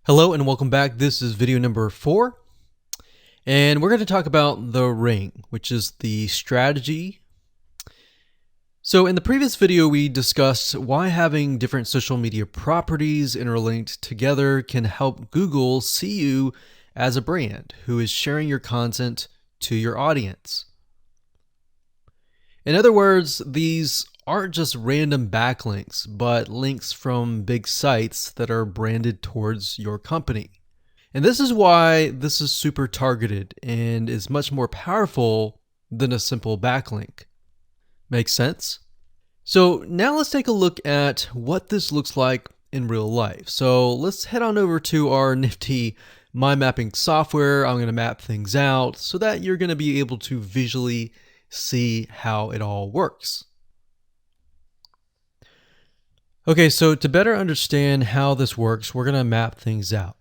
Hello and welcome back. This is video number 4, and we're going to talk about the ring, which is the strategy. So in the previous video, we discussed why having different social media properties interlinked together can help Google see you as a brand who is sharing your content to your audience. In other words, these aren't just random backlinks, but links from big sites that are branded towards your company. And this is why this is super targeted and is much more powerful than a simple backlink. Makes sense? So now let's take a look at what this looks like in real life. So let's head on over to our nifty mind mapping software. I'm going to map things out so that you're going to be able to visually see how it all works. Okay, so to better understand how this works, we're going to map things out.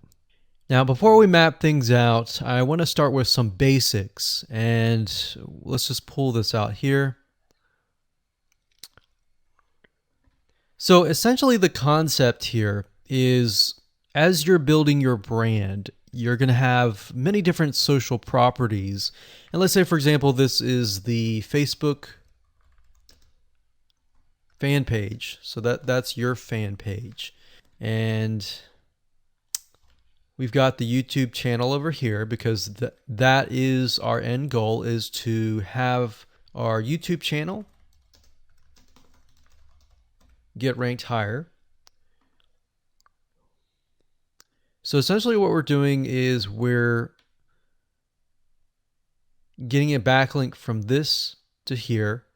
Now, before we map things out, I want to start with some basics, and let's just pull this out here. So essentially the concept here is, as you're building your brand, you're going to have many different social properties. And let's say, for example, this is the Facebook fan page. So that's your fan page. And we've got the YouTube channel over here because that is our end goal, is to have our YouTube channel get ranked higher. So essentially what we're doing is we're getting a backlink from this to here.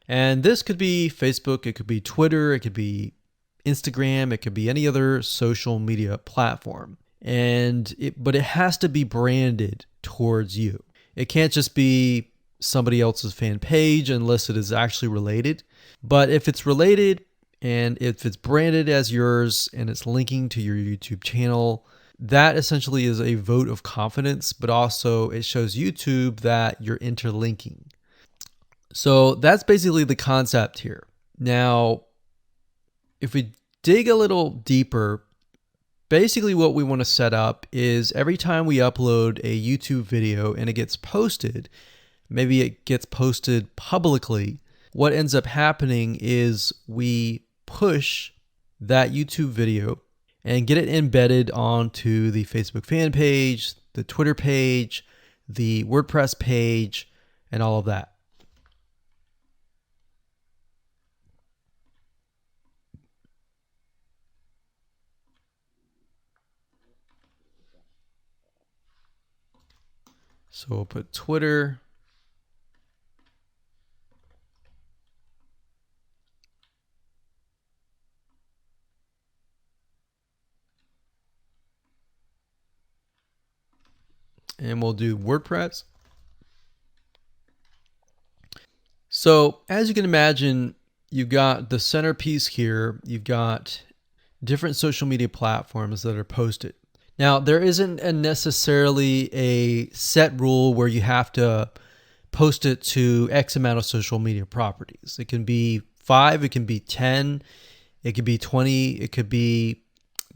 And this could be Facebook, it could be Twitter, it could be Instagram, it could be any other social media platform. But it has to be branded towards you. It can't just be somebody else's fan page unless it is actually related. But if it's related and if it's branded as yours and it's linking to your YouTube channel, that essentially is a vote of confidence, but also it shows YouTube that you're interlinking. So that's basically the concept here. Now, if we dig a little deeper, basically what we want to set up is every time we upload a YouTube video and it gets posted, maybe it gets posted publicly, what ends up happening is we push that YouTube video and get it embedded onto the Facebook fan page, the Twitter page, the WordPress page, and all of that. So we'll put Twitter. And we'll do WordPress. So as you can imagine, you've got the centerpiece here. You've got different social media platforms that are posted. Now, there isn't necessarily a set rule where you have to post it to X amount of social media properties. It can be 5, it can be 10, it could be 20, it could be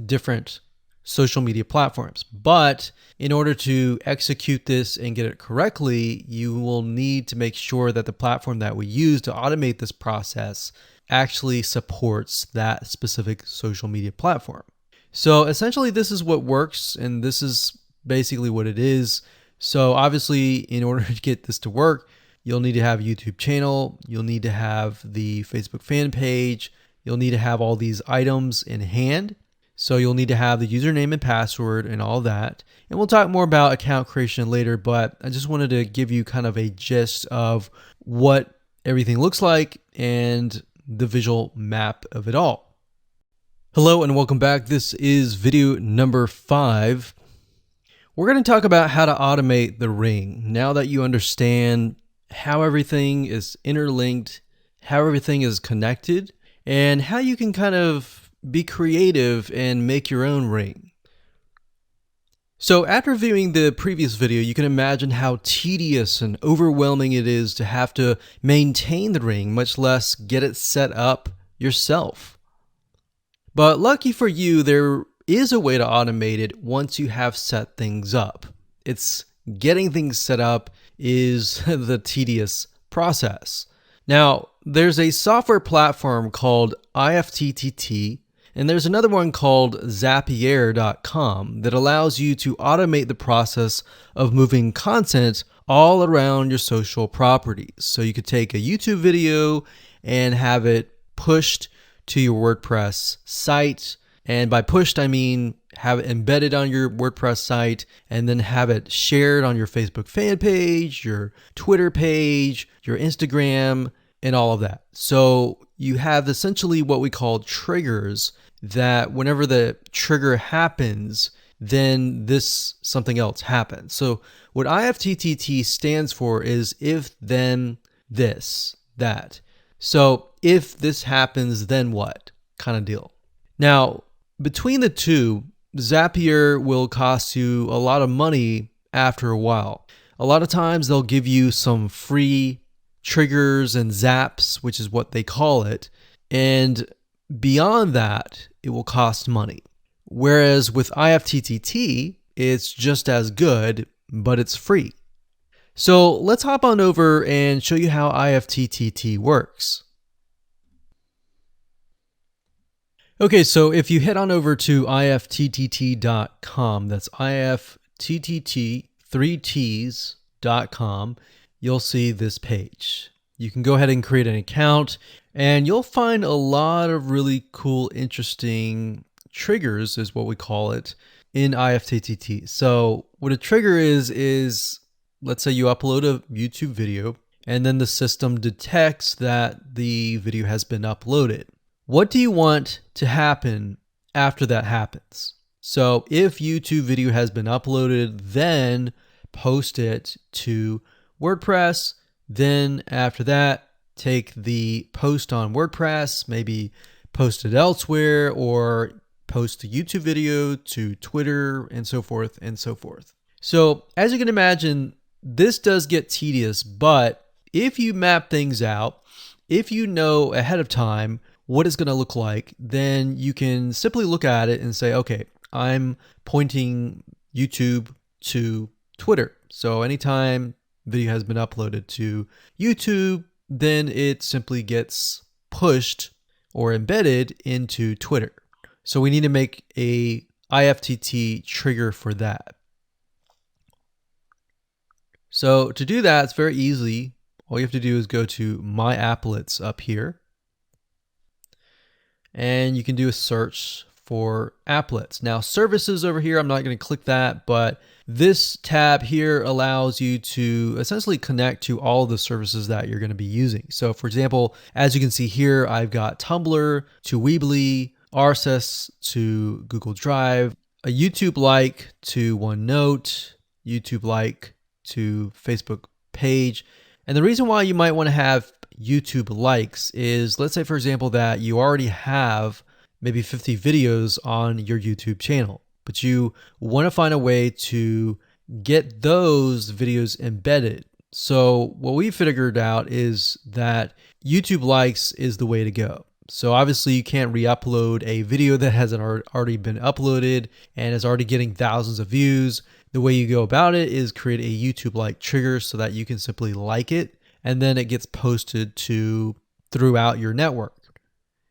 different social media platforms. But in order to execute this and get it correctly, you will need to make sure that the platform that we use to automate this process actually supports that specific social media platform. So essentially this is what works, and this is basically what it is. So obviously, in order to get this to work, you'll need to have a YouTube channel, you'll need to have the Facebook fan page, you'll need to have all these items in hand. So you'll need to have the username and password and all that. And we'll talk more about account creation later, but I just wanted to give you kind of a gist of what everything looks like and the visual map of it all. Hello and welcome back. This is video number 5. We're going to talk about how to automate the ring. Now that you understand how everything is interlinked, how everything is connected, and how you can kind of be creative and make your own ring. So after viewing the previous video, you can imagine how tedious and overwhelming it is to have to maintain the ring, much less get it set up yourself. But lucky for you, there is a way to automate it once you have set things up. It's getting things set up is the tedious process. Now, there's a software platform called IFTTT, and there's another one called Zapier.com that allows you to automate the process of moving content all around your social properties. So you could take a YouTube video and have it pushed to your WordPress site. And by pushed, I mean have it embedded on your WordPress site and then have it shared on your Facebook fan page, your Twitter page, your Instagram, and all of that. So you have essentially what we call triggers that whenever the trigger happens, then this something else happens. So what IFTTT stands for is if, then, this, that. So if this happens, then what kind of deal. Now, between the two, Zapier will cost you a lot of money after a while. A lot of times they'll give you some free triggers and zaps, which is what they call it. And beyond that, it will cost money. Whereas with IFTTT, it's just as good, but it's free. So let's hop on over and show you how IFTTT works. Okay, so if you head on over to ifttt.com, that's ifttt3ts.com, you'll see this page. You can go ahead and create an account, and you'll find a lot of really cool, interesting triggers, is what we call it, in IFTTT. So what a trigger is let's say you upload a YouTube video, and then the system detects that the video has been uploaded. What do you want to happen after that happens? So if YouTube video has been uploaded, then post it to WordPress. Then after that, take the post on WordPress, maybe post it elsewhere, or post the YouTube video to Twitter, and so forth and so forth. So as you can imagine, this does get tedious, but if you map things out, if you know ahead of time what it's going to look like, then you can simply look at it and say, okay, I'm pointing YouTube to Twitter. So anytime video has been uploaded to YouTube, then it simply gets pushed or embedded into Twitter. So we need to make a IFTTT trigger for that. So to do that, it's very easy. All you have to do is go to My Applets up here, and you can do a search for applets. Now, services over here, I'm not going to click that, but this tab here allows you to essentially connect to all of the services that you're going to be using. So for example, as you can see here, I've got Tumblr to Weebly, RSS to Google Drive, a YouTube like to OneNote, YouTube like to Facebook page. And the reason why you might want to have YouTube likes is, let's say for example that you already have maybe 50 videos on your YouTube channel, but you want to find a way to get those videos embedded. So what we figured out is that YouTube likes is the way to go. So obviously you can't re-upload a video that hasn't already been uploaded and is already getting thousands of views. The way you go about it is create a YouTube like trigger so that you can simply like it, and then it gets posted to throughout your network.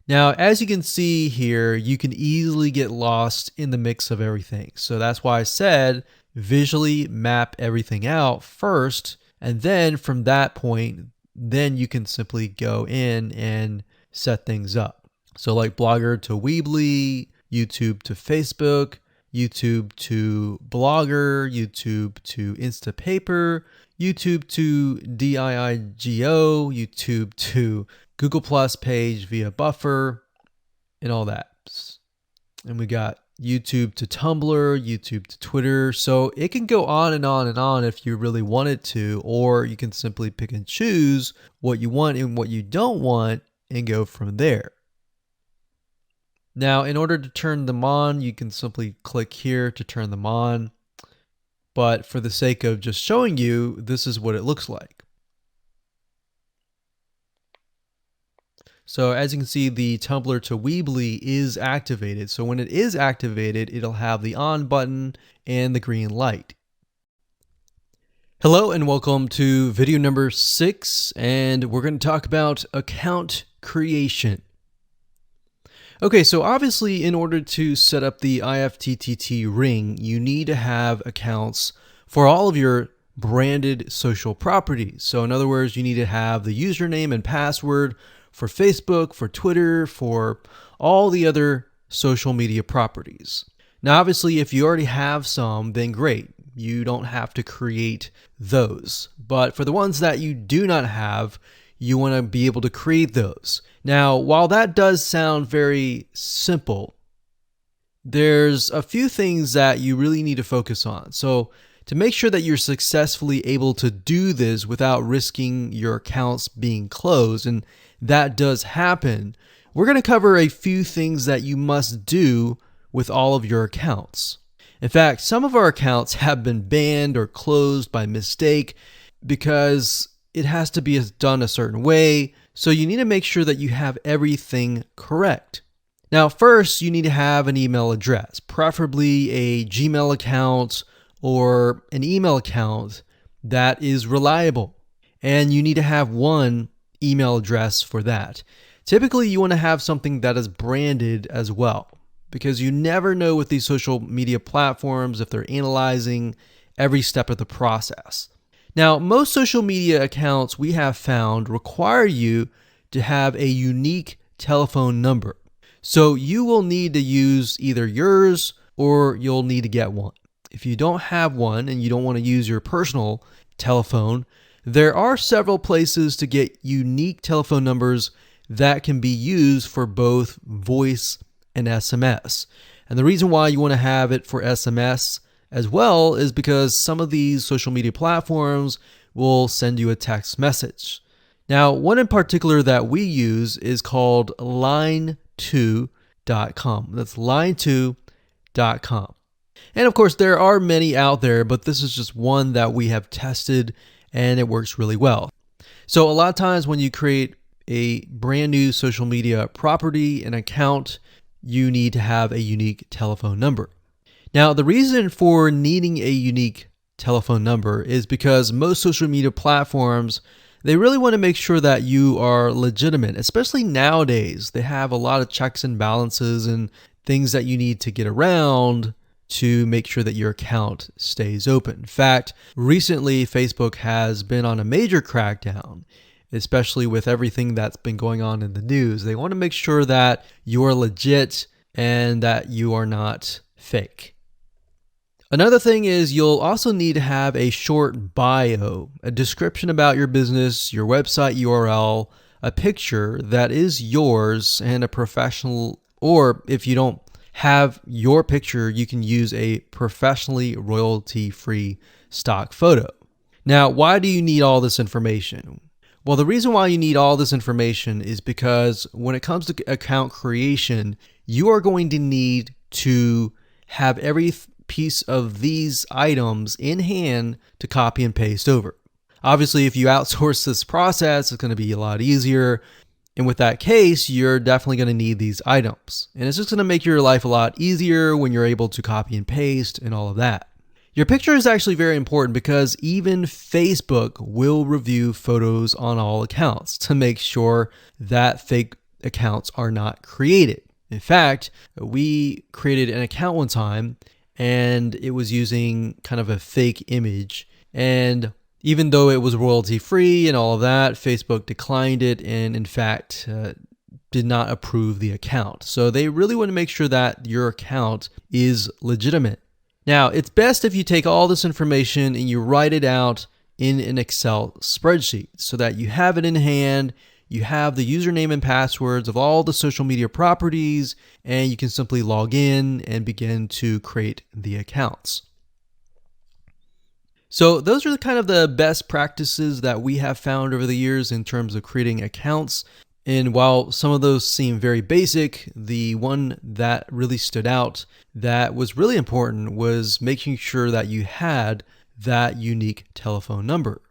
Now, as you can see here, you can easily get lost in the mix of everything. So that's why I said visually map everything out first, and then from that point, then you can simply go in and set things up. So like Blogger to Weebly, YouTube to Facebook, YouTube to Blogger, YouTube to Instapaper, YouTube to DIIGO, YouTube to Google Plus page via Buffer, and all that. And we got YouTube to Tumblr, YouTube to Twitter. So it can go on and on and on if you really wanted to, or you can simply pick and choose what you want and what you don't want and go from there. Now, in order to turn them on, you can simply click here to turn them on. But for the sake of just showing you, this is what it looks like. So as you can see, the Tumblr to Weebly is activated. So when it is activated, it'll have the on button and the green light. Hello and welcome to video number 6, and we're going to talk about account creation. Okay, so obviously in order to set up the IFTTT ring, you need to have accounts for all of your branded social properties. So in other words, you need to have the username and password for Facebook, for Twitter, for all the other social media properties. Now, obviously, if you already have some, then great. You don't have to create those. But for the ones that you do not have, you want to be able to create those. Now, while that does sound very simple, there's a few things that you really need to focus on. So to make sure that you're successfully able to do this without risking your accounts being closed, and that does happen, we're going to cover a few things that you must do with all of your accounts. In fact, some of our accounts have been banned or closed by mistake because it has to be done a certain way. So you need to make sure that you have everything correct. Now, first, you need to have an email address, preferably a Gmail account or an email account that is reliable. And you need to have one email address for that. Typically, you want to have something that is branded as well, because you never know with these social media platforms if they're analyzing every step of the process. Now, most social media accounts we have found require you to have a unique telephone number. So you will need to use either yours or you'll need to get one. If you don't have one and you don't want to use your personal telephone, there are several places to get unique telephone numbers that can be used for both voice and SMS. And the reason why you want to have it for SMS as well is because some of these social media platforms will send you a text message. Now, one in particular that we use is called line2.com. That's line2.com. And of course, there are many out there, but this is just one that we have tested and it works really well. So a lot of times when you create a brand new social media property, an account, you need to have a unique telephone number. Now, the reason for needing a unique telephone number is because most social media platforms, they really want to make sure that you are legitimate, especially nowadays. They have a lot of checks and balances and things that you need to get around to make sure that your account stays open. In fact, recently Facebook has been on a major crackdown, especially with everything that's been going on in the news. They want to make sure that you are legit and that you are not fake. Another thing is you'll also need to have a short bio, a description about your business, your website URL, a picture that is yours, and a professional, or if you don't have your picture, you can use a professionally royalty-free stock photo. Now, why do you need all this information? Well, the reason why you need all this information is because when it comes to account creation, you are going to need to have every piece of these items in hand to copy and paste over. Obviously, if you outsource this process, it's going to be a lot easier. And with that case, you're definitely going to need these items. And it's just going to make your life a lot easier when you're able to copy and paste and all of that. Your picture is actually very important because even Facebook will review photos on all accounts to make sure that fake accounts are not created. In fact, we created an account one time and it was using kind of a fake image. And even though it was royalty free and all of that, Facebook declined it and in fact did not approve the account. So they really want to make sure that your account is legitimate. Now, it's best if you take all this information and you write it out in an Excel spreadsheet so that you have it in hand, you have the username and passwords of all the social media properties, and you can simply log in and begin to create the accounts. So those are kind of the best practices that we have found over the years in terms of creating accounts. And while some of those seem very basic, the one that really stood out that was really important was making sure that you had that unique telephone number.